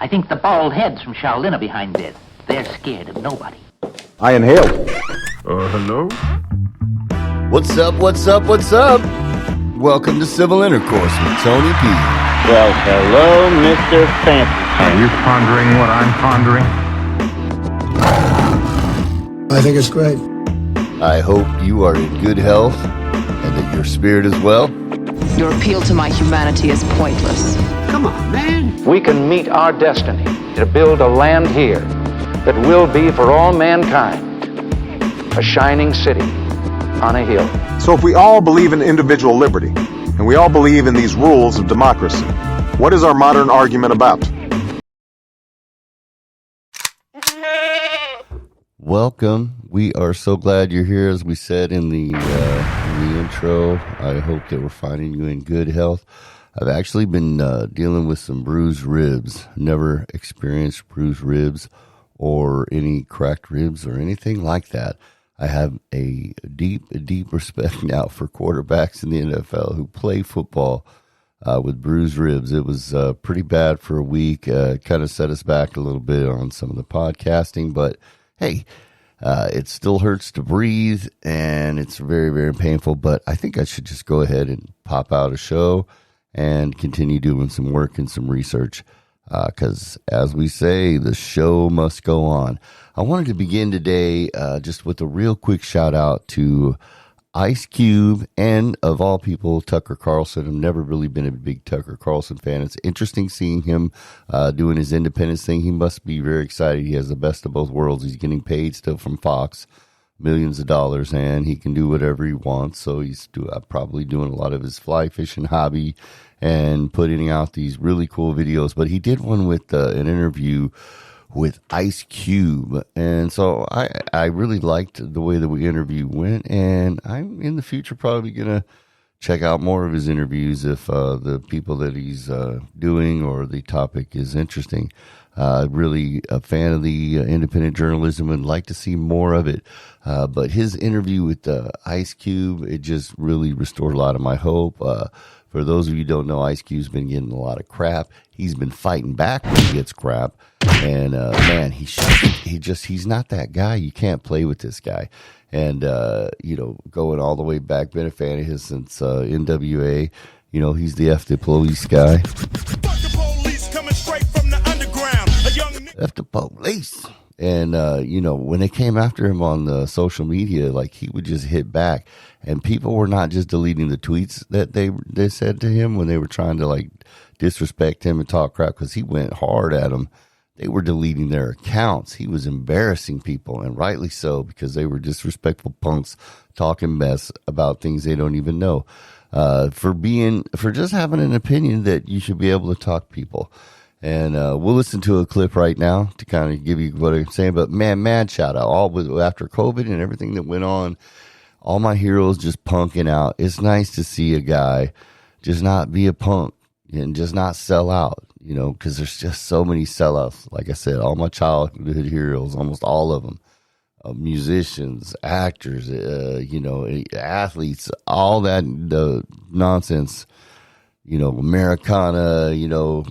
I think the bald heads from Shaolin are behind this. They're scared of nobody. I inhale. Hello? What's up, what's up, what's up? Welcome to Civil Intercourse with Tony P. Well, hello, Mr. Fancy. Are you pondering what I'm pondering? I think it's great. I hope you are in good health and that your spirit is well. Your appeal to my humanity is pointless. Come on, man. We can meet our destiny to build a land here that will be for all mankind a shining city on a hill. So if we all believe in individual liberty, and we all believe in these rules of democracy, what is our modern argument about? Welcome. We are so glad you're here, as we said in the intro. I hope that we're finding you in good health. I've actually been dealing with some bruised ribs. Never experienced bruised ribs or any cracked ribs or anything like that. I have a deep respect now for quarterbacks in the NFL who play football with bruised ribs. It was pretty bad for a week. Kind of set us back a little bit on some of the podcasting, but hey, it still hurts to breathe, and it's very, very painful. But I think I should just go ahead and pop out a show and continue doing some work and some research because, as we say, the show must go on. I wanted to begin today just with a real quick shout out to Ice Cube and, of all people, Tucker Carlson. I've never really been a big Tucker Carlson fan. It's interesting seeing him doing his independence thing. He must be very excited. He has the best of both worlds. He's getting paid still from Fox, millions of dollars, and he can do whatever he wants. So he's probably doing a lot of his fly fishing hobby and putting out these really cool videos. But he did one with an interview with Ice Cube, and so I really liked the way the interview went, and I'm in the future probably gonna check out more of his interviews if the people that he's doing or the topic is interesting. Really a fan of the independent journalism and like to see more of it. But his interview with Ice Cube, it just really restored a lot of my hope. For those of you who don't know, Ice Cube's been getting a lot of crap. He's been fighting back when he gets crap. And, man, he's not that guy. You can't play with this guy. And, going all the way back, been a fan of his since NWA. You know, he's the F the police guy. F the police. And, when they came after him on the social media, like, he would just hit back. And people were not just deleting the tweets that they said to him when they were trying to, like, disrespect him and talk crap because he went hard at them. They were deleting their accounts. He was embarrassing people, and rightly so, because they were disrespectful punks talking mess about things they don't even know. For just having an opinion that you should be able to talk to people. And we'll listen to a clip right now to kind of give you what I'm saying. But man, mad shout out. After COVID and everything that went on, all my heroes just punking out. It's nice to see a guy just not be a punk and just not sell out, because there's just so many sellouts. Like I said, all my childhood heroes, almost all of them, musicians, actors, athletes, all that nonsense. Americana,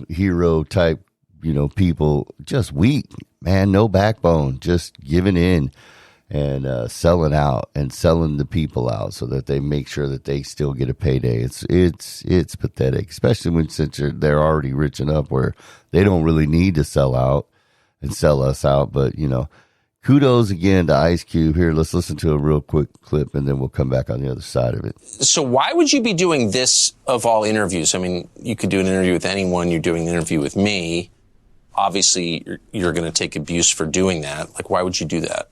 hero type, people just weak, man, no backbone, just giving in and selling out and selling the people out so that they make sure that they still get a payday. It's pathetic, especially since they're already rich enough where they don't really need to sell out and sell us out. But, kudos again to Ice Cube. Here, let's listen to a real quick clip, and then we'll come back on the other side of it. So why would you be doing this of all interviews? I mean, you could do an interview with anyone. You're doing an interview with me. Obviously, you're going to take abuse for doing that. Like, why would you do that?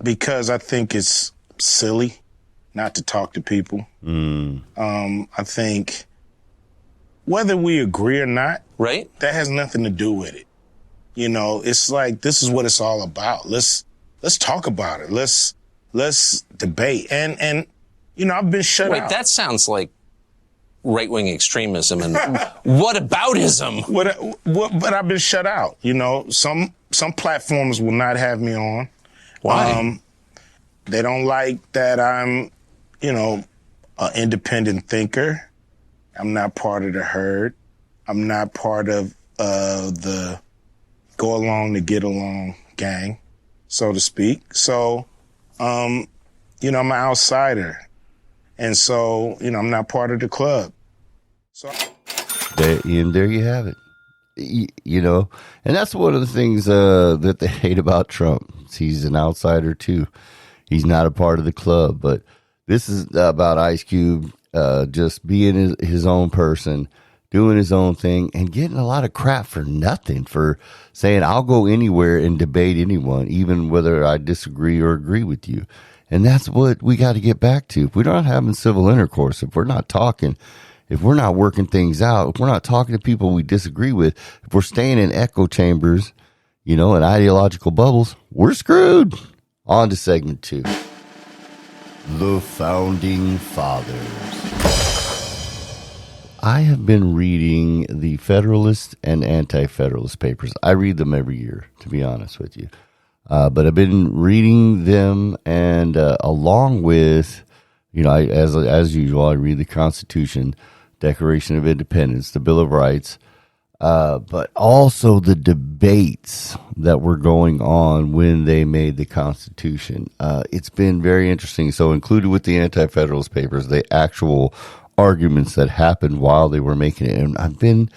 Because I think it's silly not to talk to people. I think whether we agree or not, right? That has nothing to do with it. It's like, this is what it's all about. Let's talk about it. Let's debate. And I've been shut out. Wait, that sounds like right-wing extremism and whataboutism. But I've been shut out. Some platforms will not have me on. Why? They don't like that I'm, an independent thinker. I'm not part of the herd. I'm not part of the go along to get along gang, so to speak. So, I'm an outsider. And so, I'm not part of the club. So there you have it. And that's one of the things that they hate about Trump. He's an outsider too. He's not a part of the club. But this is about Ice Cube just being his own person, doing his own thing, and getting a lot of crap for nothing, for saying, I'll go anywhere and debate anyone, even whether I disagree or agree with you. And that's what we got to get back to. If we're not having civil intercourse, if we're not talking, if we're not working things out, if we're not talking to people we disagree with, if we're staying in echo chambers, and ideological bubbles, we're screwed. On to segment 2. The Founding Fathers. I have been reading the Federalist and Anti-Federalist papers. I read them every year, to be honest with you. But I've been reading them, and along with, as usual, I read the Constitution, Declaration of Independence, the Bill of Rights, but also the debates that were going on when they made the Constitution. It's been very interesting. So included with the Anti-Federalist papers, the actual arguments that happened while they were making it. And I've been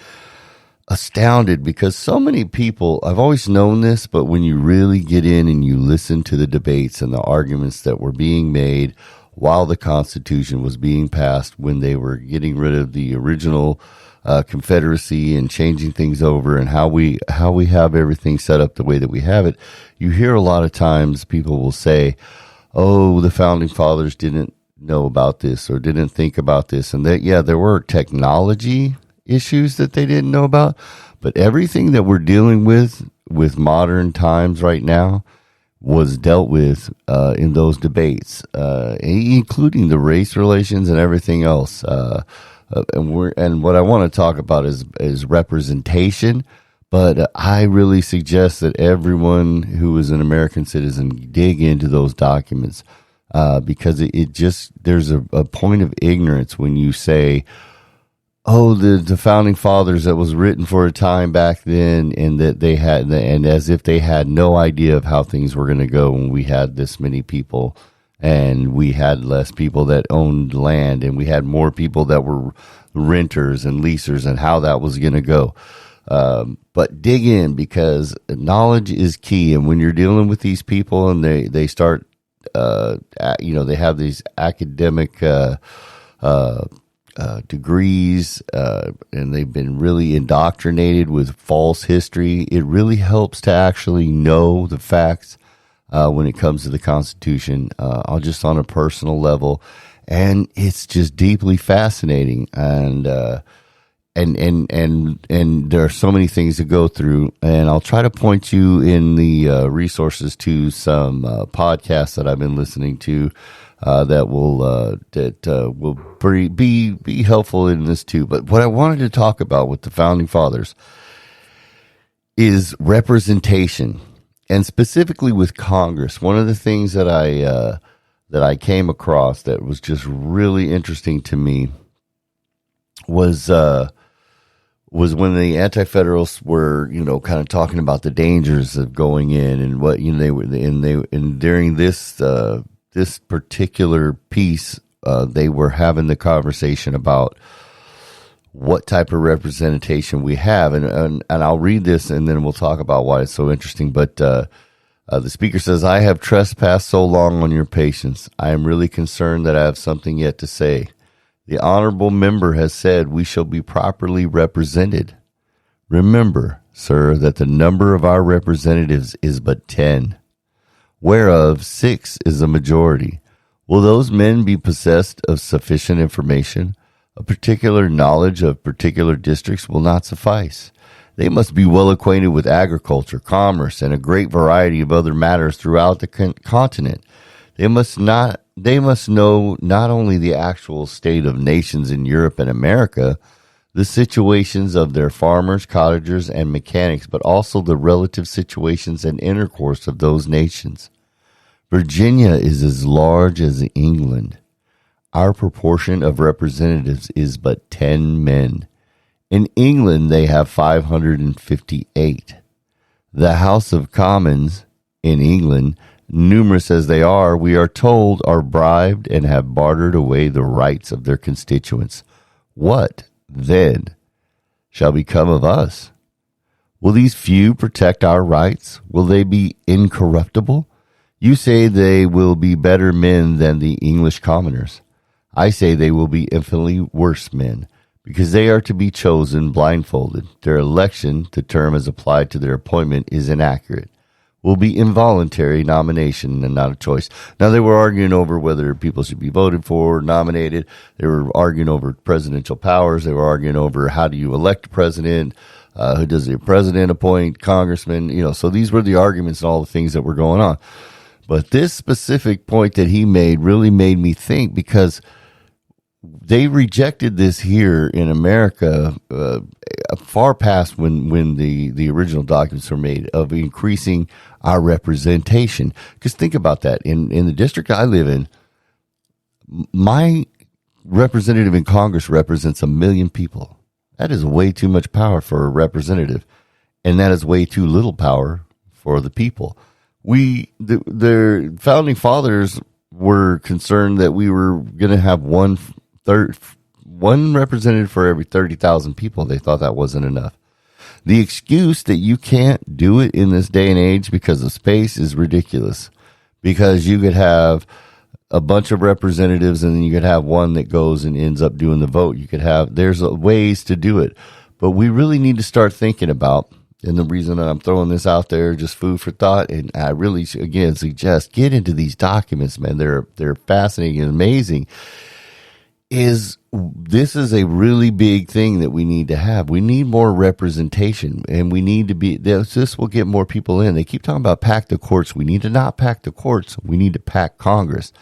astounded because so many people, I've always known this, but when you really get in and you listen to the debates and the arguments that were being made while the Constitution was being passed, when they were getting rid of the original Confederacy and changing things over, and how we have everything set up the way that we have it, you hear a lot of times people will say, oh, the Founding Fathers didn't know about this or didn't think about this. And that, there were technology issues that they didn't know about, but everything that we're dealing with modern times right now was dealt with in those debates, including the race relations and everything else. And what I want to talk about is representation. But I really suggest that everyone who is an American citizen dig into those documents, because it just, there's a point of ignorance when you say, oh, the Founding Fathers, that was written for a time back then, and that they had, and as if they had no idea of how things were going to go when we had this many people, and we had less people that owned land, and we had more people that were renters and leasers, and how that was going to go. But dig in, because knowledge is key. And when you're dealing with these people and they start, they have these academic degrees, and they've been really indoctrinated with false history, it really helps to actually know the facts when it comes to the Constitution, just on a personal level. And it's just deeply fascinating. And there are so many things to go through, and I'll try to point you in the resources to some podcasts that I've been listening to that will be helpful in this too. But what I wanted to talk about with the Founding Fathers is representation, and specifically with Congress. One of the things that I came across that was just really interesting to me was when the Anti-Federalists were, kind of talking about the dangers of going in, and what, they were, and during this particular piece, they were having the conversation about what type of representation we have, and I'll read this and then we'll talk about why it's so interesting. But the speaker says, "I have trespassed so long on your patience. I am really concerned that I have something yet to say. The honorable member has said we shall be properly represented. Remember, sir, that the number of our representatives is but 10, whereof 6 is a majority. Will those men be possessed of sufficient information? A particular knowledge of particular districts will not suffice. They must be well acquainted with agriculture, commerce, and a great variety of other matters throughout the continent. They must know not only the actual state of nations in Europe and America, the situations of their farmers, cottagers, and mechanics, but also the relative situations and intercourse of those nations. Virginia is as large as England. Our proportion of representatives is but 10 men. In England, they have 558. The House of Commons in England, numerous as they are, we are told, are bribed and have bartered away the rights of their constituents. What, then, shall become of us? Will these few protect our rights? Will they be incorruptible? You say they will be better men than the English commoners. I say they will be infinitely worse men, because they are to be chosen blindfolded. Their election, the term as applied to their appointment, is inaccurate. Will be involuntary nomination and not a choice. Now, they were arguing over whether people should be voted for or nominated. They were arguing over presidential powers. They were arguing over how do you elect a president, who does the president appoint, congressman, so these were the arguments and all the things that were going on. But this specific point that he made really made me think, because they rejected this here in America far past when the original documents were made, of increasing our representation. Because think about that. In the district I live in, my representative in Congress represents 1 million people. That is way too much power for a representative, and that is way too little power for the people. The founding fathers were concerned that we were going to have one representative for every 30,000 people. They thought that wasn't enough. The excuse that you can't do it in this day and age because of space is ridiculous, because you could have a bunch of representatives and then you could have one that goes and ends up doing the vote. There's ways to do it, but we really need to start thinking about, and the reason that I'm throwing this out there, just food for thought, and I really, again, suggest get into these documents, man. They're fascinating and amazing. This is a really big thing that we need to have. We need more representation, and we need to be, this will get more people in. They keep talking about pack the courts. We need to not pack the courts. We need to pack Congress.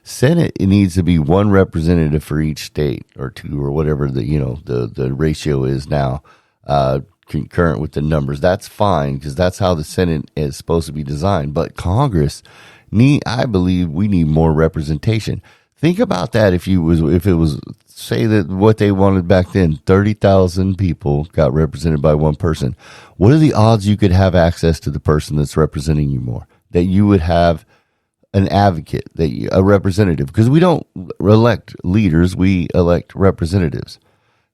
Senate, it needs to be one representative for each state, or two, or whatever the ratio is now, concurrent with the numbers. That's fine, because that's how the Senate is supposed to be designed. But Congress I believe we need more representation. Think about that. If it was, say that what they wanted back then, 30,000 people got represented by one person. What are the odds you could have access to the person that's representing you more? That you would have an advocate, a representative? Because we don't elect leaders, we elect representatives.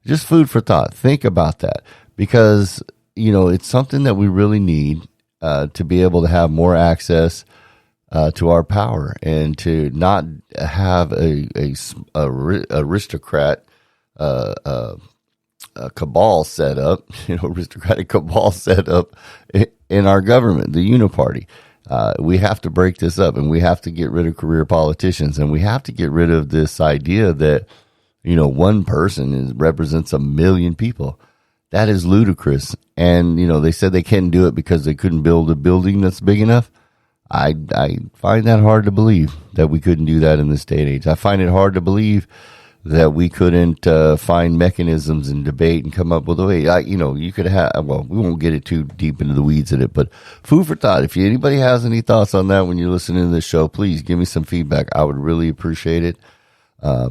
Just food for thought. Think about that, because it's something that we really need to be able to have more access to our power, and to not have a aristocrat a cabal set up, aristocratic cabal set up in our government, the uniparty. We have to break this up, and we have to get rid of career politicians, and we have to get rid of this idea that one person represents 1 million people. That is ludicrous. And they said they couldn't do it because they couldn't build a building that's big enough. I find that hard to believe, that we couldn't do that in this day and age. I find it hard to believe that we couldn't find mechanisms and debate and come up with a way. You could have, well, we won't get it too deep into the weeds in it, but food for thought. If anybody has any thoughts on that when you're listening to this show, please give me some feedback. I would really appreciate it,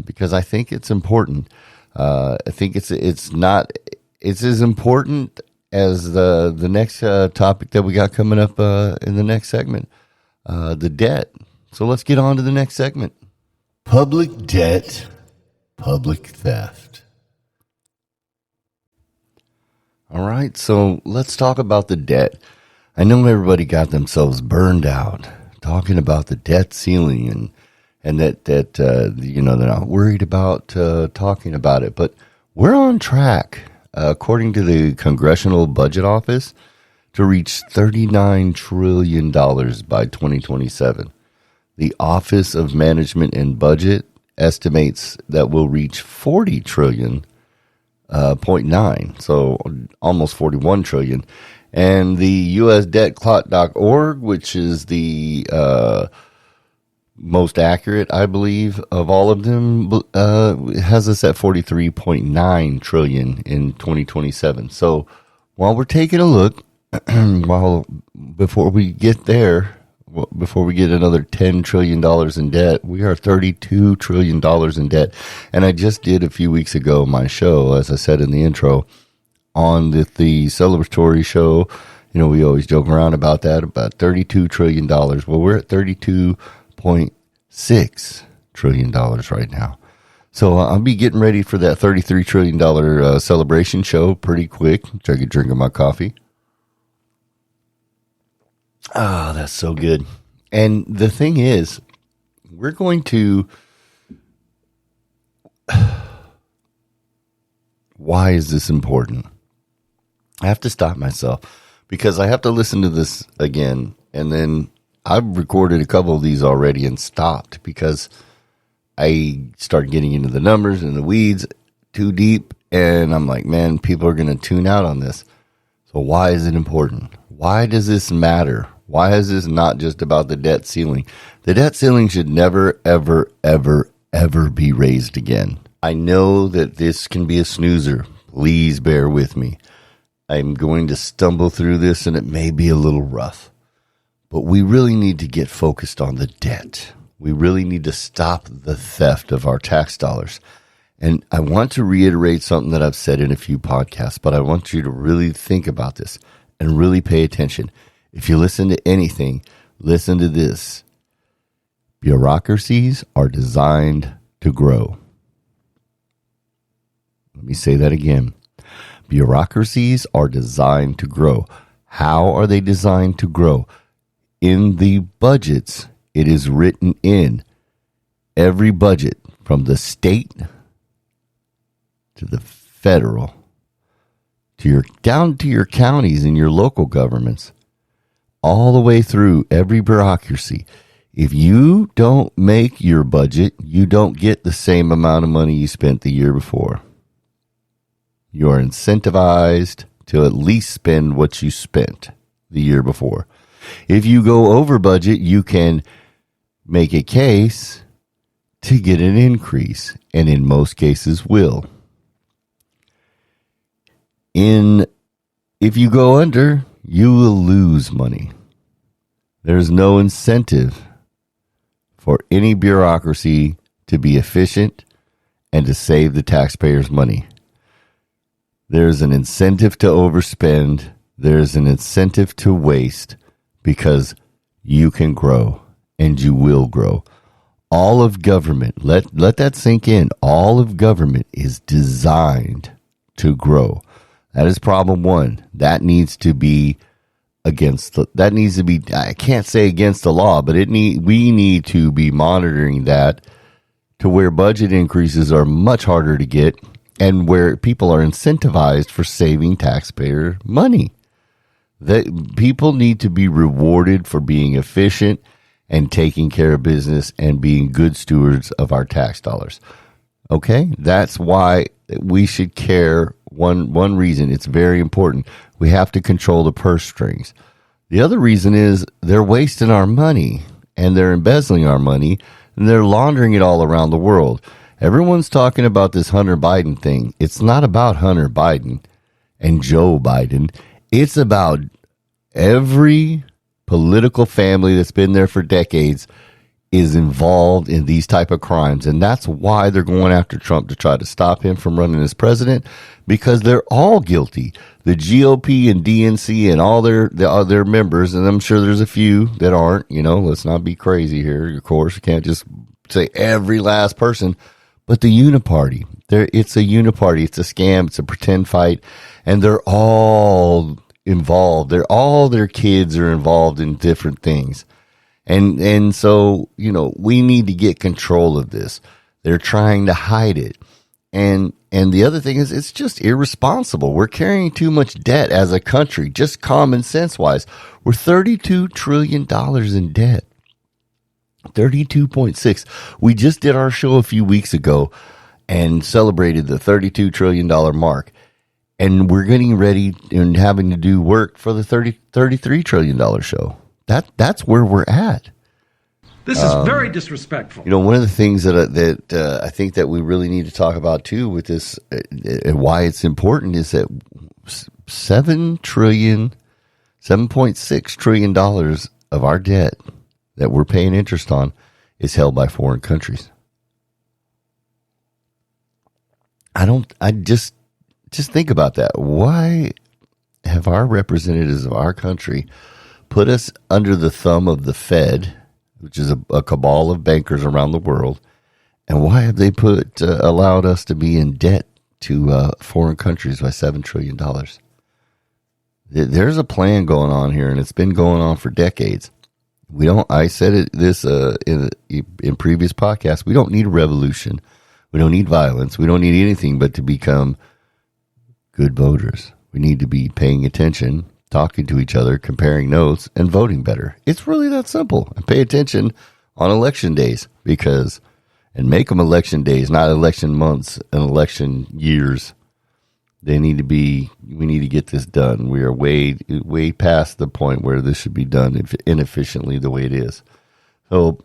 because I think it's important. I think it's as important as the next topic that we got coming up in the next segment. The debt. So let's get on to the next segment. Public debt, public theft. All right, so let's talk about the debt. I know everybody got themselves burned out talking about the debt ceiling, and that they're not worried about talking about it, but we're on track, according to the Congressional Budget Office, to reach $39 trillion by 2027. The Office of Management and Budget estimates that we'll reach 40 trillion, 0.9, so almost 41 trillion. And the USDebtClock.org, which is the most accurate, I believe, of all of them, has us at 43.9 trillion in 2027. So while we're taking a look, before we get there, before we get another $10 trillion in debt, we are $32 trillion in debt. And I just did a few weeks ago my show, as I said in the intro, on the celebratory show, we always joke around about that, about $32 trillion. Well, we're at $32.6 trillion right now. So I'll be getting ready for that $33 trillion celebration show pretty quick. Take a drink of my coffee. Ah, that's so good. And the thing is, we're going to... Why is this important? I have to stop myself because I have to listen to this again. And then I've recorded a couple of these already and stopped because I started getting into the numbers and the weeds too deep. And I'm like, man, people are going to tune out on this. So why is it important? Why does this matter? Why is this not just about the debt ceiling? The debt ceiling should never, ever, ever, ever be raised again. I know that this can be a snoozer. Please bear with me. I'm going to stumble through this and it may be a little rough. But we really need to get focused on the debt. We really need to stop the theft of our tax dollars. And I want to reiterate something that I've said in a few podcasts, but I want you to really think about this and really pay attention. If you listen to anything, listen to this. Bureaucracies are designed to grow. Let me say that again. Bureaucracies are designed to grow. How are they designed to grow? In the budgets, it is written in every budget from the state to the federal to down to your counties and your local governments, all the way through every bureaucracy. If you don't make your budget, you don't get the same amount of money you spent the year before. You are incentivized to at least spend what you spent the year before. If you go over budget, you can make a case to get an increase, and in most cases will. If you go under, you will lose money. There's no incentive for any bureaucracy to be efficient and to save the taxpayers' money. There's an incentive to overspend. There's an incentive to waste because you can grow and you will grow. All of government, let that sink in. All of government is designed to grow. That is problem one. That needs to be I can't say against the law, but we need to be monitoring that to where budget increases are much harder to get and where people are incentivized for saving taxpayer money. That people need to be rewarded for being efficient and taking care of business and being good stewards of our tax dollars. Okay? That's why we should care. One reason, it's very important. We have to control the purse strings. The other reason is they're wasting our money and they're embezzling our money and they're laundering it all around the world. Everyone's talking about this Hunter Biden thing. It's not about Hunter Biden and Joe Biden. It's about every political family that's been there for decades is involved in these type of crimes. And that's why they're going after Trump, to try to stop him from running as president, because they're all guilty. The GOP and DNC and all their members, and I'm sure there's a few that aren't, let's not be crazy here. Of course, you can't just say every last person, but the uniparty, it's a uniparty. It's a scam. It's a pretend fight. And they're all involved. All their kids are involved in different things. And so, we need to get control of this. They're trying to hide it. And the other thing is, it's just irresponsible. We're carrying too much debt as a country, just common sense wise. We're $32 trillion in debt. 32.6. We just did our show a few weeks ago and celebrated the $32 trillion mark. And we're getting ready and having to do work for the $33 trillion show. That's where we're at. This is very disrespectful. One of the things that I think that we really need to talk about too with this and why it's important is that $7.6 trillion of our debt that we're paying interest on is held by foreign countries. just think about that. Why have our representatives of our country put us under the thumb of the Fed, which is a cabal of bankers around the world, and why have they allowed us to be in debt to foreign countries by $7 trillion? There's a plan going on here, and it's been going on for decades. I said this in previous podcasts. We don't need a revolution. We don't need violence. We don't need anything but to become good voters. We need to be paying attention, talking to each other, comparing notes, and voting better. It's really that simple. And pay attention on election days and make them election days, not election months and election years. We need to get this done. We are way past the point where this should be done inefficiently the way it is. So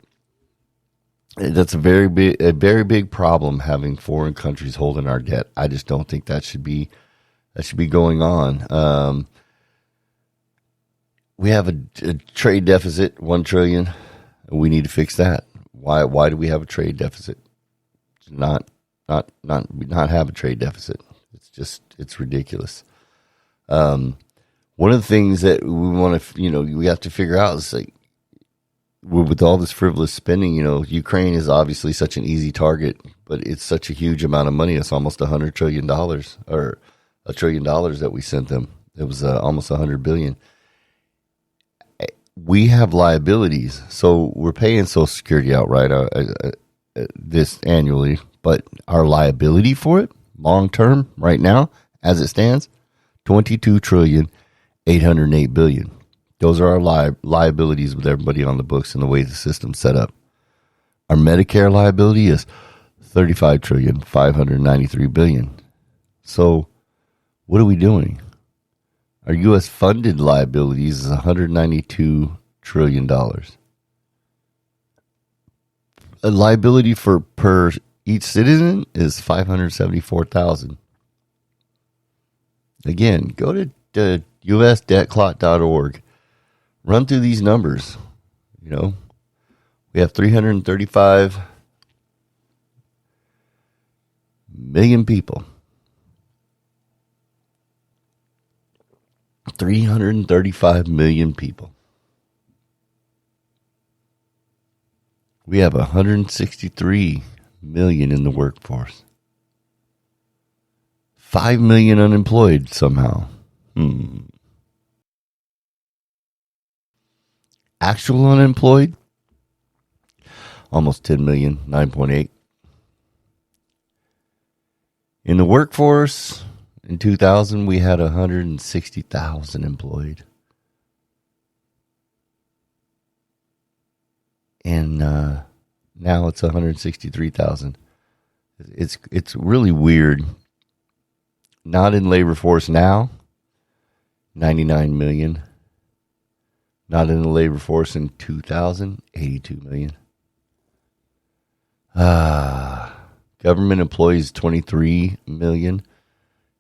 that's a very big problem, having foreign countries holding our debt. I just don't think that should be going on. We have a trade deficit, $1 trillion. We need to fix that. Why do we have a trade deficit? Not have a trade deficit. It's ridiculous. One of the things that we have to figure out is, like, with all this frivolous spending, Ukraine is obviously such an easy target, but it's such a huge amount of money. It's almost $100 trillion or $1 trillion that we sent them. It was almost $100 billion. We have liabilities, so we're paying Social Security outright this annually, but our liability for it, long term, right now, as it stands, $22.808 trillion. Those are our liabilities with everybody on the books and the way the system's set up. Our Medicare liability is $35.593 trillion. So, what are we doing? Our U.S. funded liabilities is $192 trillion. A liability per each citizen is $574,000. Again, go to usdebtclock.org. Run through these numbers. We have 335 million people. 335 million people. We have 163 million in the workforce. 5 million unemployed somehow. Actual unemployed, almost 10 million, 9.8. In the workforce, in 2000, we had 160,000 employed. And now it's 163,000. It's really weird. Not in labor force now, 99 million. Not in the labor force in 2000, 82 million. Government employees, 23 million.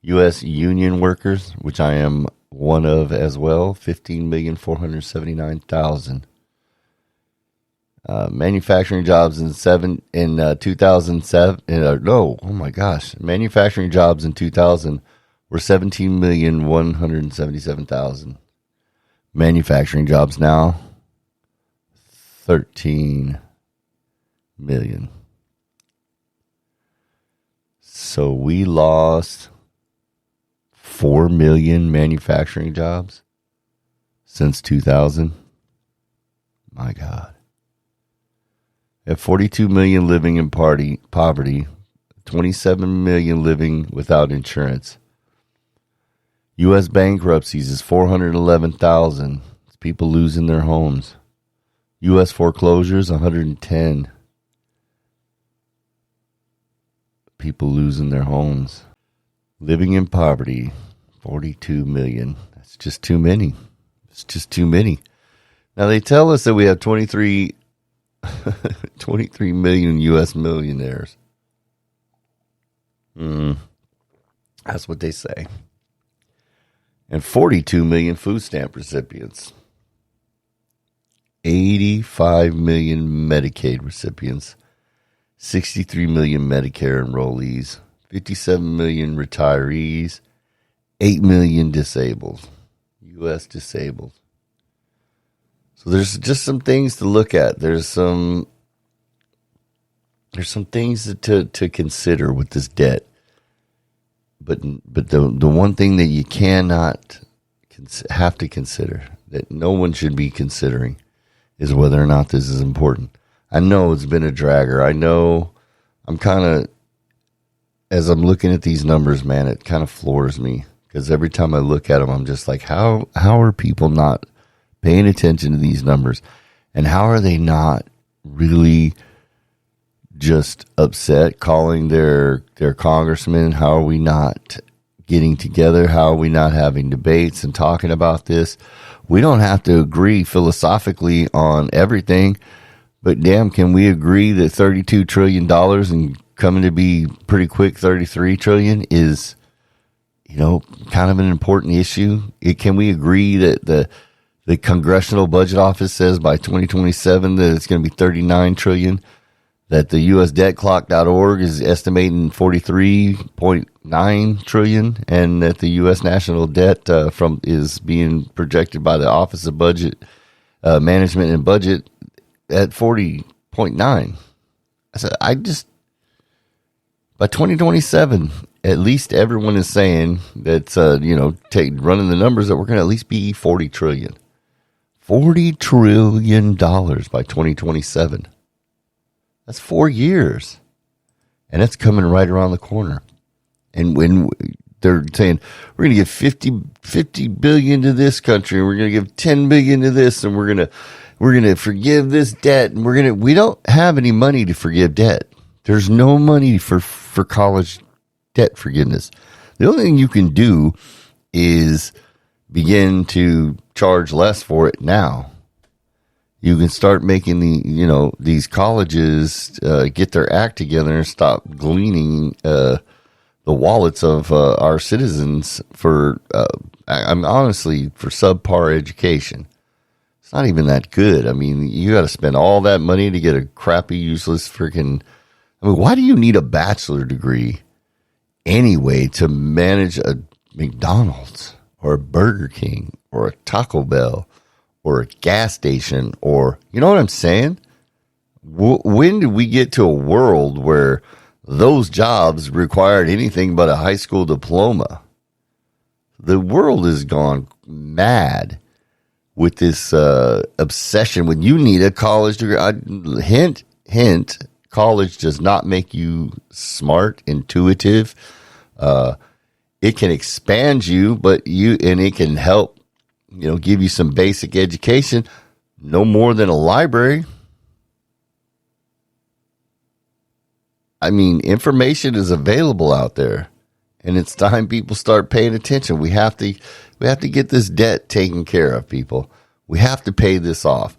U.S. union workers, which I am one of as well, 15,479,000. Manufacturing jobs in 2007. Manufacturing jobs in 2000 were 17,177,000. Manufacturing jobs now, 13 million. So we lost 4 million manufacturing jobs since 2000. My God. At 42 million living in poverty, 27 million living without insurance. U.S. bankruptcies is 411,000. It's people losing their homes. U.S. foreclosures, 110. People losing their homes. Living in poverty, 42 million. That's just too many. It's just too many. Now, they tell us that we have 23 million U.S. millionaires. That's what they say. And 42 million food stamp recipients. 85 million Medicaid recipients. 63 million Medicare enrollees. 57 million retirees, 8 million disabled, U.S. disabled. So there's just some things to look at. There's some things to consider with this debt. But the one thing that you cannot have to consider, that no one should be considering, is whether or not this is important. I know it's been a dragger. I know I'm kind of, as I'm looking at these numbers, man, it kind of floors me. Because every time I look at them, I'm just like, how are people not paying attention to these numbers? And how are they not really just upset, calling their congressman? How are we not getting together? How are we not having debates and talking about this? We don't have to agree philosophically on everything, but damn, can we agree that $32 trillion and coming to be pretty quick $33 trillion is, kind of an important issue? Can we agree that the Congressional Budget Office says by 2027 that it's going to be $39 trillion? That the USDebtClock.org is estimating $43.9 trillion, and that the U.S. national debt is being projected by the Office of Budget Management and Budget at 40.9. By 2027, at least everyone is saying that running the numbers that we're going to at least be $40 trillion. $40 trillion by 2027. That's 4 years. And it's coming right around the corner. And when they're saying, we're going to give 50 billion to this country, and we're going to give 10 billion to this, and we're going to forgive this debt, and we don't have any money to forgive debt. There's no money for college debt forgiveness. The only thing you can do is begin to charge less for it now. You can start making these colleges get their act together and stop gleaning the wallets of our citizens for subpar education. It's not even that good. I mean, you got to spend all that money to get a crappy, useless freaking. I mean, why do you need a bachelor degree anyway to manage a McDonald's or a Burger King or a Taco Bell or a gas station, or, you know what I'm saying? When did we get to a world where those jobs required anything but a high school diploma? The world has gone mad with this obsession with you need a college degree. Hint, college does not make you smart, intuitive. It can expand you, and it can help, give you some basic education, no more than a library. I mean, information is available out there, and it's time people start paying attention. We have to get this debt taken care of, people. We have to pay this off.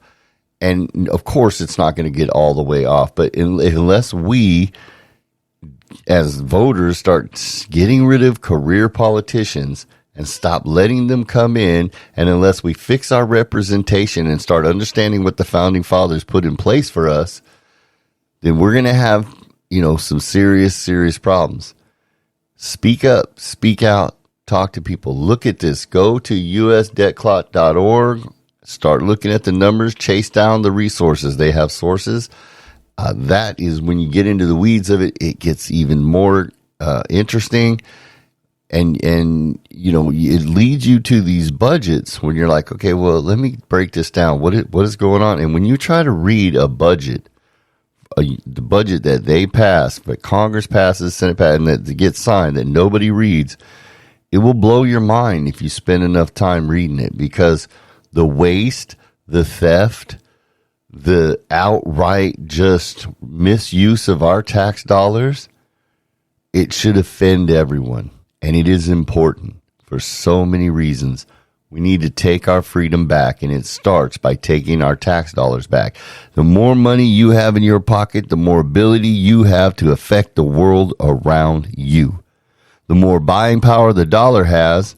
And of course, it's not going to get all the way off, but unless we, as voters, start getting rid of career politicians and stop letting them come in, and unless we fix our representation and start understanding what the founding fathers put in place for us, then we're going to have, some serious problems. Speak up, speak out, talk to people. Look at this. Go to USDebtClock.org. Start looking at the numbers. Chase down the resources. They have sources. That is when you get into the weeds of it, it gets even more interesting. And it leads you to these budgets when you're like, okay, well, let me break this down. What is going on? And when you try to read a budget, the budget that they pass, but Congress passes, Senate passes, and that gets signed, that nobody reads, it will blow your mind if you spend enough time reading it, because the waste, the theft, the outright just misuse of our tax dollars, it should offend everyone. And it is important for so many reasons. We need to take our freedom back, and it starts by taking our tax dollars back. The more money you have in your pocket, the more ability you have to affect the world around you. The more buying power the dollar has,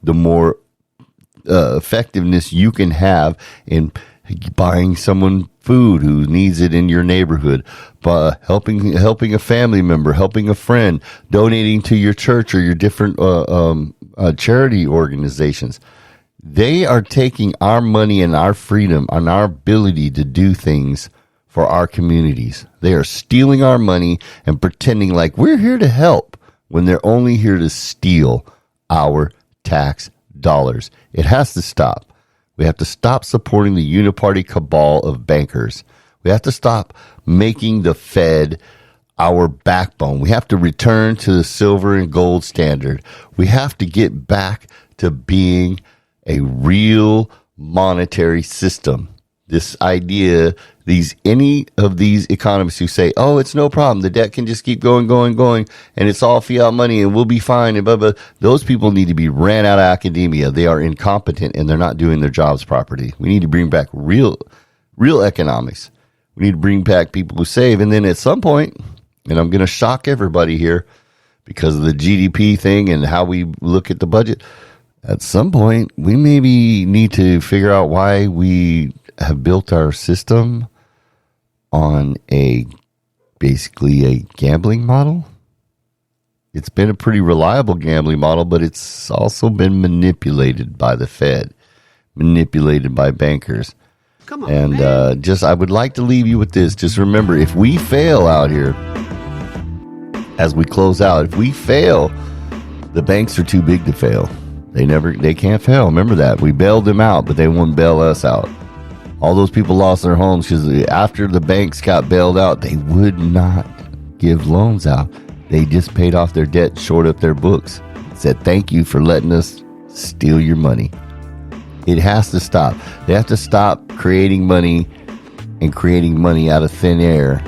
the more effectiveness you can have in buying someone food, who needs it in your neighborhood, helping a family member, helping a friend, donating to your church or your different charity organizations. They are taking our money and our freedom and our ability to do things for our communities. They are stealing our money and pretending like we're here to help when they're only here to steal our tax dollars. It has to stop. We have to stop supporting the uniparty cabal of bankers. We have to stop making the Fed our backbone. We have to return to the silver and gold standard. We have to get back to being a real monetary system. This idea, any of these economists who say, oh, it's no problem, the debt can just keep going, and it's all fiat money and we'll be fine, and blah, blah. Those people need to be ran out of academia. They are incompetent and they're not doing their jobs properly. We need to bring back real economics. We need to bring back people who save. And then at some point, and I'm going to shock everybody here because of the GDP thing and how we look at the budget, at some point, we maybe need to figure out why we have built our system on basically a gambling model. It's been a pretty reliable gambling model, but it's also been manipulated by the Fed, manipulated by bankers. Come on, and I would like to leave you with this. Just remember, if we fail out here, as we close out, if we fail, the banks are too big to fail. They can't fail. Remember that. We bailed them out, but they won't bail us out. All those people lost their homes because after the banks got bailed out, they would not give loans out. They just paid off their debt, shored up their books, said thank you for letting us steal your money. It has to stop. They have to stop creating money out of thin air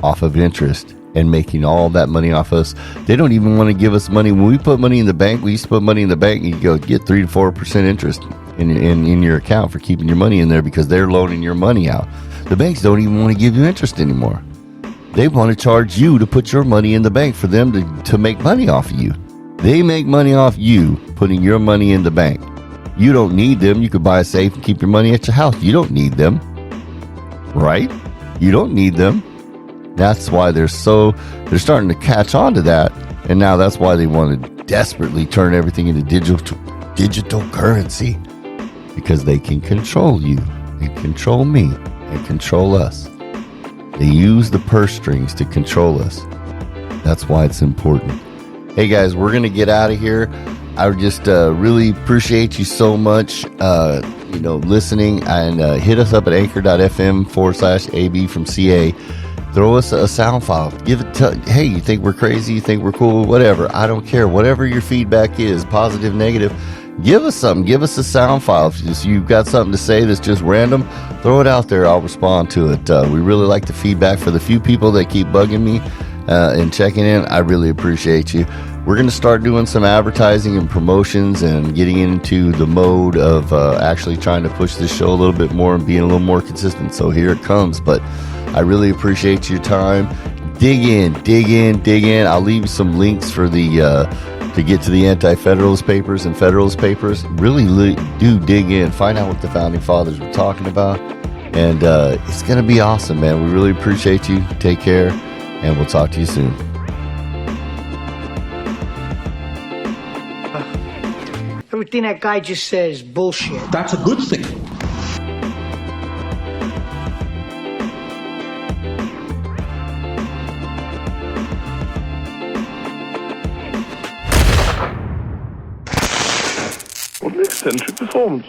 off of interest and making all that money off us. They don't even want to give us money. When we put money in the bank, we used to put money in the bank and you go get 3 to 4% interest in your account for keeping your money in there because they're loaning your money out. The banks don't even want to give you interest anymore. They want to charge you to put your money in the bank for them to make money off of you. They make money off you putting your money in the bank. You don't need them. You could buy a safe and keep your money at your house. You don't need them. Right? You don't need them. That's why they're starting to catch on to that. And now that's why they want to desperately turn everything into digital currency. Because they can control you and control me and control us. They use the purse strings to control us. That's why it's important. Hey guys, we're going to get out of here. I just really appreciate you so much, listening, and hit us up at anchor.fm/AB from CA. Throw us a sound file. Hey, you think we're crazy? You think we're cool? Whatever. I don't care. Whatever your feedback is, positive, negative, give us something. Give us a sound file. If you've got something to say that's just random, throw it out there. I'll respond to it. We really like the feedback. For the few people that keep bugging me and checking in, I really appreciate you. We're going to start doing some advertising and promotions and getting into the mode of actually trying to push this show a little bit more and being a little more consistent. So here it comes. But I really appreciate your time. Dig in. I'll leave you some links for to get to the Anti-Federalist Papers and Federalist Papers. Really do dig in. Find out what the Founding Fathers were talking about. And it's going to be awesome, man. We really appreciate you. Take care, and we'll talk to you soon. Everything that guy just said is bullshit. That's a good thing. What an eccentric performance.